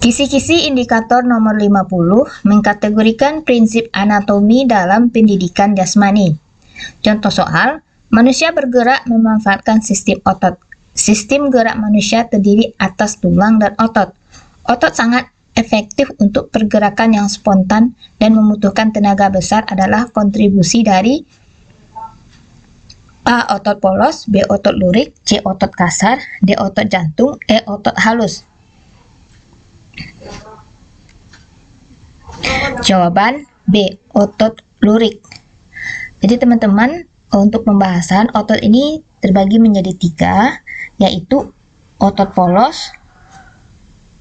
Kisi-kisi indikator nomor 50 mengkategorikan prinsip anatomi dalam pendidikan jasmani. Contoh soal, manusia bergerak memanfaatkan sistem otot. Sistem gerak manusia terdiri atas tulang dan otot. Otot sangat efektif untuk pergerakan yang spontan dan membutuhkan tenaga besar adalah kontribusi dari A. Otot polos, B. Otot lurik, C. Otot kasar, D. Otot jantung, E. Otot halus. Jawaban B. Otot lurik. Jadi teman-teman, untuk pembahasan otot ini terbagi menjadi 3, yaitu otot polos,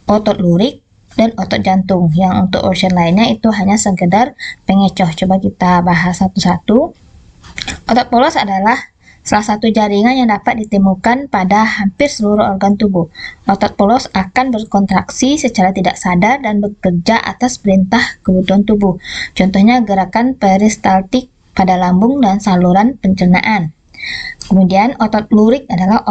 otot lurik, dan otot jantung. Yang untuk urusan lainnya itu hanya sekedar pengecoh. Coba kita bahas satu-satu. Otot polos adalah salah satu jaringan yang dapat ditemukan pada hampir seluruh organ tubuh. Otot polos akan berkontraksi secara tidak sadar dan bekerja atas perintah kebutuhan tubuh. Contohnya gerakan peristaltik pada lambung dan saluran pencernaan. Kemudian otot lurik adalah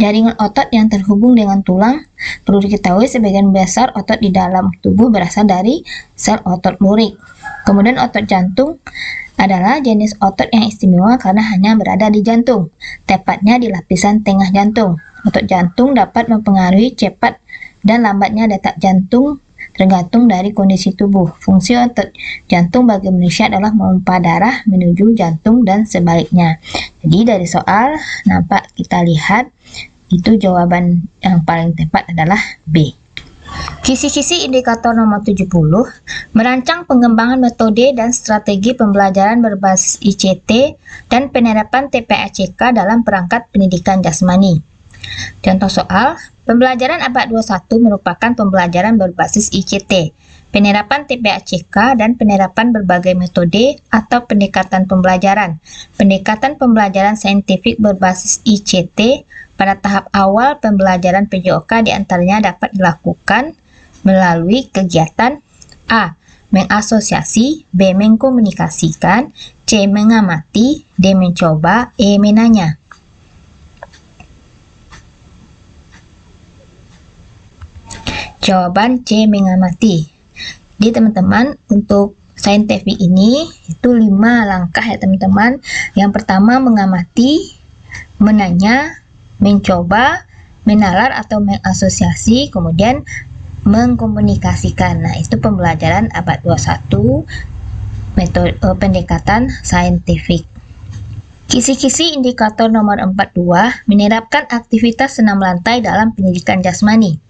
jaringan otot yang terhubung dengan tulang. Perlu diketahui sebagian besar otot di dalam tubuh berasal dari sel otot lurik. Kemudian otot jantung adalah jenis otot yang istimewa karena hanya berada di jantung, tepatnya di lapisan tengah jantung. Otot jantung dapat mempengaruhi cepat dan lambatnya detak jantung tergantung dari kondisi tubuh. Fungsi otot jantung bagi manusia adalah memompa darah menuju jantung dan sebaliknya. Jadi dari soal nampak kita lihat itu jawaban yang paling tepat adalah B. Kisi-kisi indikator nomor 70 merancang pengembangan metode dan strategi pembelajaran berbasis ICT dan penerapan TPACK dalam perangkat pendidikan jasmani. Contoh soal, pembelajaran abad 21 merupakan pembelajaran berbasis ICT, penerapan TPACK dan penerapan berbagai metode atau pendekatan pembelajaran. Pendekatan pembelajaran saintifik berbasis ICT pada tahap awal pembelajaran PJOK diantaranya dapat dilakukan melalui kegiatan A. Mengasosiasi, B. Mengkomunikasikan, C. Mengamati, D. Mencoba, E. Menanya. Jawaban C. Mengamati. Jadi teman-teman, untuk saintifik ini itu 5 langkah ya teman-teman. Yang pertama mengamati, menanya, mencoba, menalar atau mengasosiasi, kemudian mengkomunikasikan. Nah, itu pembelajaran abad 21 metode pendekatan saintifik. Kisi-kisi indikator nomor 42 menerapkan aktivitas senam lantai dalam pendidikan jasmani.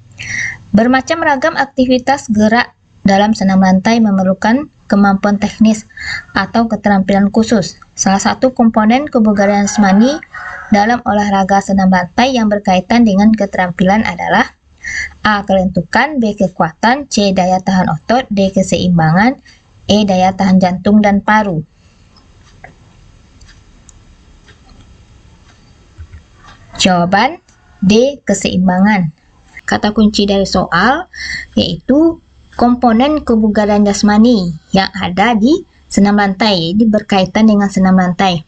Bermacam ragam aktivitas gerak dalam senam lantai memerlukan kemampuan teknis atau keterampilan khusus. Salah satu komponen kebugaran jasmani dalam olahraga senam lantai yang berkaitan dengan keterampilan adalah A. Kelentukan, B. Kekuatan, C. Daya tahan otot, D. Keseimbangan, E. Daya tahan jantung dan paru. Jawaban D. Keseimbangan. Kata kunci dari soal yaitu komponen kebugaran jasmani yang ada di senam lantai, jadi berkaitan dengan senam lantai.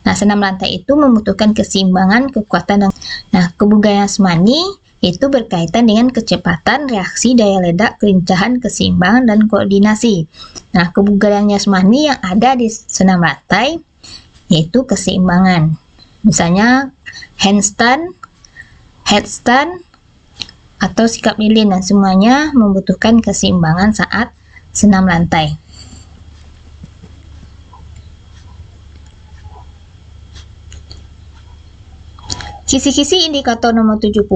Nah, senam lantai itu membutuhkan keseimbangan, kekuatan, dan kebugaran jasmani itu berkaitan dengan kecepatan, reaksi, daya ledak, kelincahan, keseimbangan, dan koordinasi. Nah, kebugaran jasmani yang ada di senam lantai yaitu keseimbangan. Misalnya handstand, headstand, atau sikap lilin, dan semuanya membutuhkan keseimbangan saat senam lantai. Kisi-kisi indikator nomor 70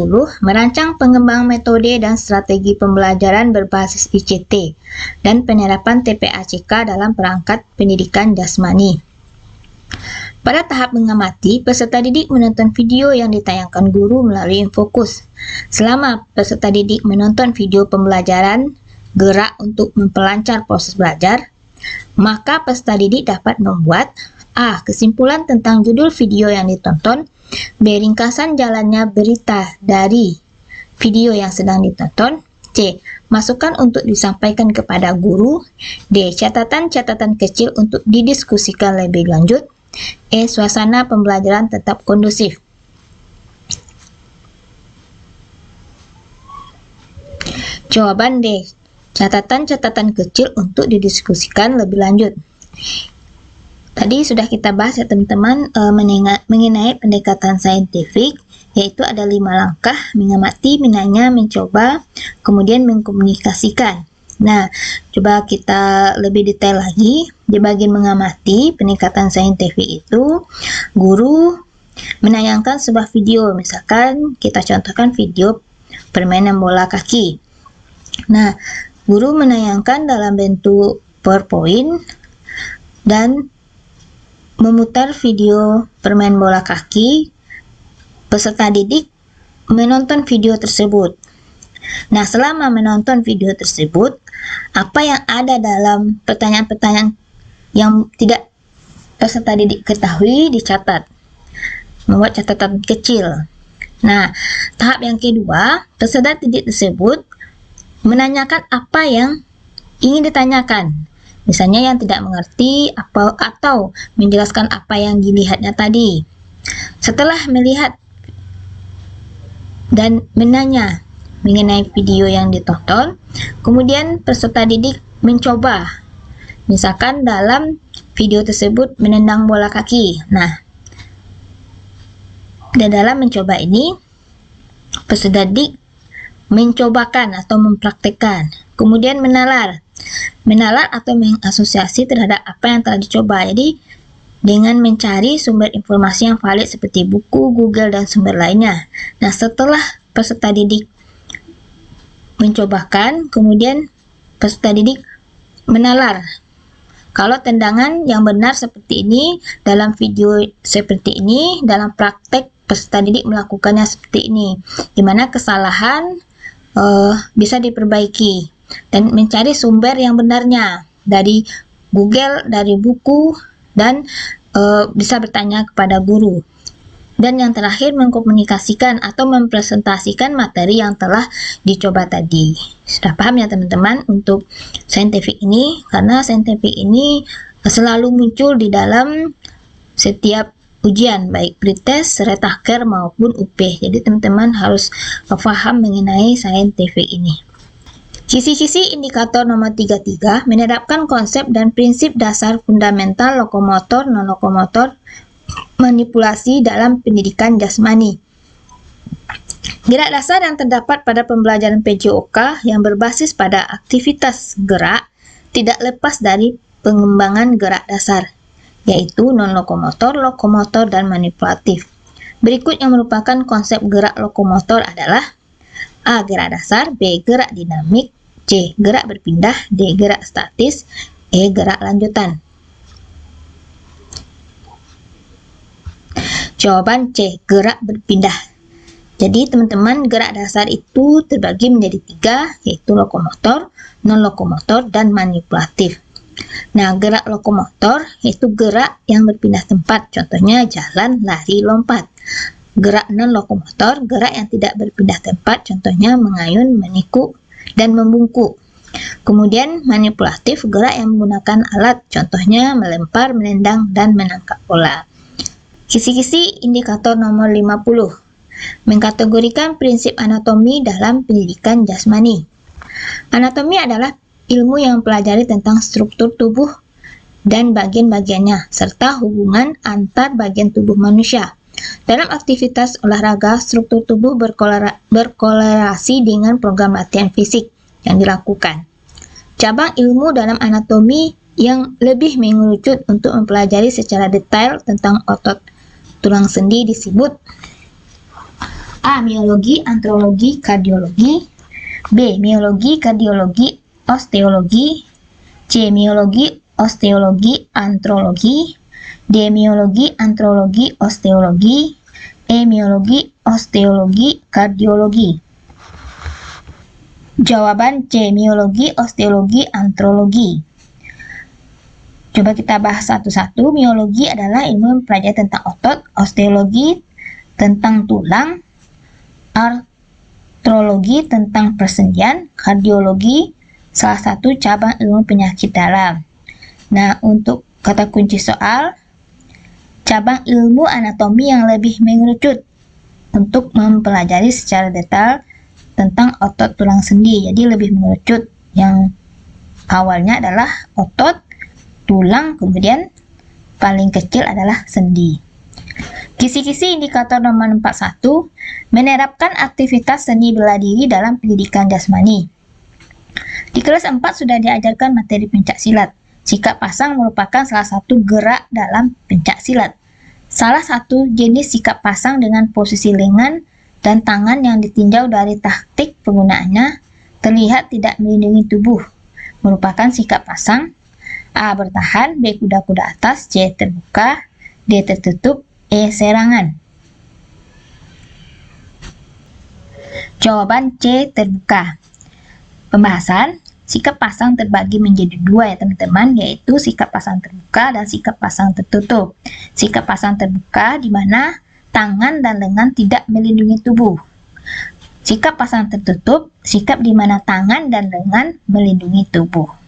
merancang pengembangan metode dan strategi pembelajaran berbasis ICT dan penerapan TPACK dalam perangkat pendidikan jasmani. Pada tahap mengamati, peserta didik menonton video yang ditayangkan guru melalui infokus. Selama peserta didik menonton video pembelajaran gerak untuk memperlancar proses belajar, maka peserta didik dapat membuat A. Kesimpulan tentang judul video yang ditonton, B. Ringkasan jalannya berita dari video yang sedang ditonton, C. Masukan untuk disampaikan kepada guru, D. Catatan-catatan kecil untuk didiskusikan lebih lanjut, E. Suasana pembelajaran tetap kondusif. Jawaban D. Catatan-catatan kecil untuk didiskusikan lebih lanjut. Tadi sudah kita bahas ya teman-teman mengenai pendekatan saintifik, yaitu ada 5 langkah: mengamati, menanya, mencoba, kemudian mengkomunikasikan. Nah, coba kita lebih detail lagi. Di bagian mengamati pendekatan saintifik itu, guru menayangkan sebuah video, misalkan kita contohkan video permainan bola kaki. Nah, guru menayangkan dalam bentuk PowerPoint dan memutar video permain bola kaki. Peserta didik menonton video tersebut. Nah, selama menonton video tersebut, apa yang ada dalam pertanyaan-pertanyaan yang tidak peserta didik ketahui dicatat. Membuat catatan kecil. Nah, tahap yang kedua, peserta didik tersebut menanyakan apa yang ingin ditanyakan. Misalnya yang tidak mengerti atau menjelaskan apa yang dilihatnya tadi. Setelah melihat dan menanya mengenai video yang ditonton, kemudian peserta didik mencoba. Misalkan dalam video tersebut menendang bola kaki. Nah, dan dalam mencoba ini, peserta didik mencobakan atau mempraktekkan. Kemudian menalar atau mengasosiasi terhadap apa yang telah dicoba. Jadi dengan mencari sumber informasi yang valid seperti buku, Google, dan sumber lainnya. Nah, setelah peserta didik mencobakan, kemudian peserta didik menalar. Kalau tendangan yang benar seperti ini, dalam video seperti ini, dalam praktek peserta didik melakukannya seperti ini, di mana kesalahan bisa diperbaiki. Dan mencari sumber yang benarnya dari Google, dari buku, dan bisa bertanya kepada guru. Dan yang terakhir, mengkomunikasikan atau mempresentasikan materi yang telah dicoba tadi. Sudah paham ya teman-teman untuk saintifik ini? Karena saintifik ini selalu muncul di dalam setiap ujian, baik pretest, retaker maupun UP. Jadi teman-teman harus paham mengenai saintifik ini. Kisi-kisi indikator nomor 33 menerapkan konsep dan prinsip dasar fundamental lokomotor, non-lokomotor, manipulasi dalam pendidikan jasmani. Gerak dasar yang terdapat pada pembelajaran PJOK yang berbasis pada aktivitas gerak tidak lepas dari pengembangan gerak dasar, yaitu non-lokomotor, lokomotor, dan manipulatif. Berikut yang merupakan konsep gerak lokomotor adalah: A. Gerak dasar, B. Gerak dinamik, C. Gerak berpindah, D. Gerak statis, E. Gerak lanjutan. Jawaban C. Gerak berpindah. Jadi teman-teman, gerak dasar itu terbagi menjadi 3, yaitu lokomotor, non-lokomotor, dan manipulatif. Nah, gerak lokomotor yaitu gerak yang berpindah tempat, contohnya jalan, lari, lompat. Gerak non-lokomotor, gerak yang tidak berpindah tempat, contohnya mengayun, menikuk, dan membungkuk. Kemudian manipulatif, gerak yang menggunakan alat, contohnya melempar, menendang, dan menangkap bola. Kisi-kisi indikator nomor 50. Mengkategorikan prinsip anatomi dalam pendidikan jasmani. Anatomi adalah ilmu yang mempelajari tentang struktur tubuh dan bagian-bagiannya, serta hubungan antar bagian tubuh manusia. Dalam aktivitas olahraga, struktur tubuh berkorelasi dengan program latihan fisik yang dilakukan. Cabang ilmu dalam anatomi yang lebih mengerucut untuk mempelajari secara detail tentang otot tulang sendi disebut: A. Miologi, antrologi, kardiologi, B. Miologi, kardiologi, osteologi, C. Miologi, osteologi, antrologi, D. Miologi, antrologi, osteologi, E. Miologi, osteologi, kardiologi. Jawaban C. Miologi, osteologi, antrologi. Coba kita bahas satu-satu. Miologi adalah ilmu mempelajari tentang otot, osteologi tentang tulang, artrologi tentang persendian, kardiologi salah satu cabang ilmu penyakit dalam. Nah, untuk kata kunci soal, cabang ilmu anatomi yang lebih mengerucut untuk mempelajari secara detail tentang otot tulang sendi, jadi lebih mengerucut. Yang awalnya adalah otot, tulang, kemudian paling kecil adalah sendi. Kisi-kisi indikator nomor 41, menerapkan aktivitas seni bela diri dalam pendidikan jasmani. Di kelas 4 sudah diajarkan materi pencak silat. Sikap pasang merupakan salah satu gerak dalam pencak silat. Salah satu jenis sikap pasang dengan posisi lengan dan tangan yang ditinjau dari taktik penggunaannya terlihat tidak melindungi tubuh. Merupakan sikap pasang A. Bertahan, B. Kuda-kuda atas, C. Terbuka, D. Tertutup, E. Serangan. Jawaban C. Terbuka. Pembahasan, sikap pasang terbagi menjadi dua ya teman-teman, yaitu sikap pasang terbuka dan sikap pasang tertutup. Sikap pasang terbuka di mana tangan dan lengan tidak melindungi tubuh. Sikap pasang tertutup, sikap di mana tangan dan lengan melindungi tubuh.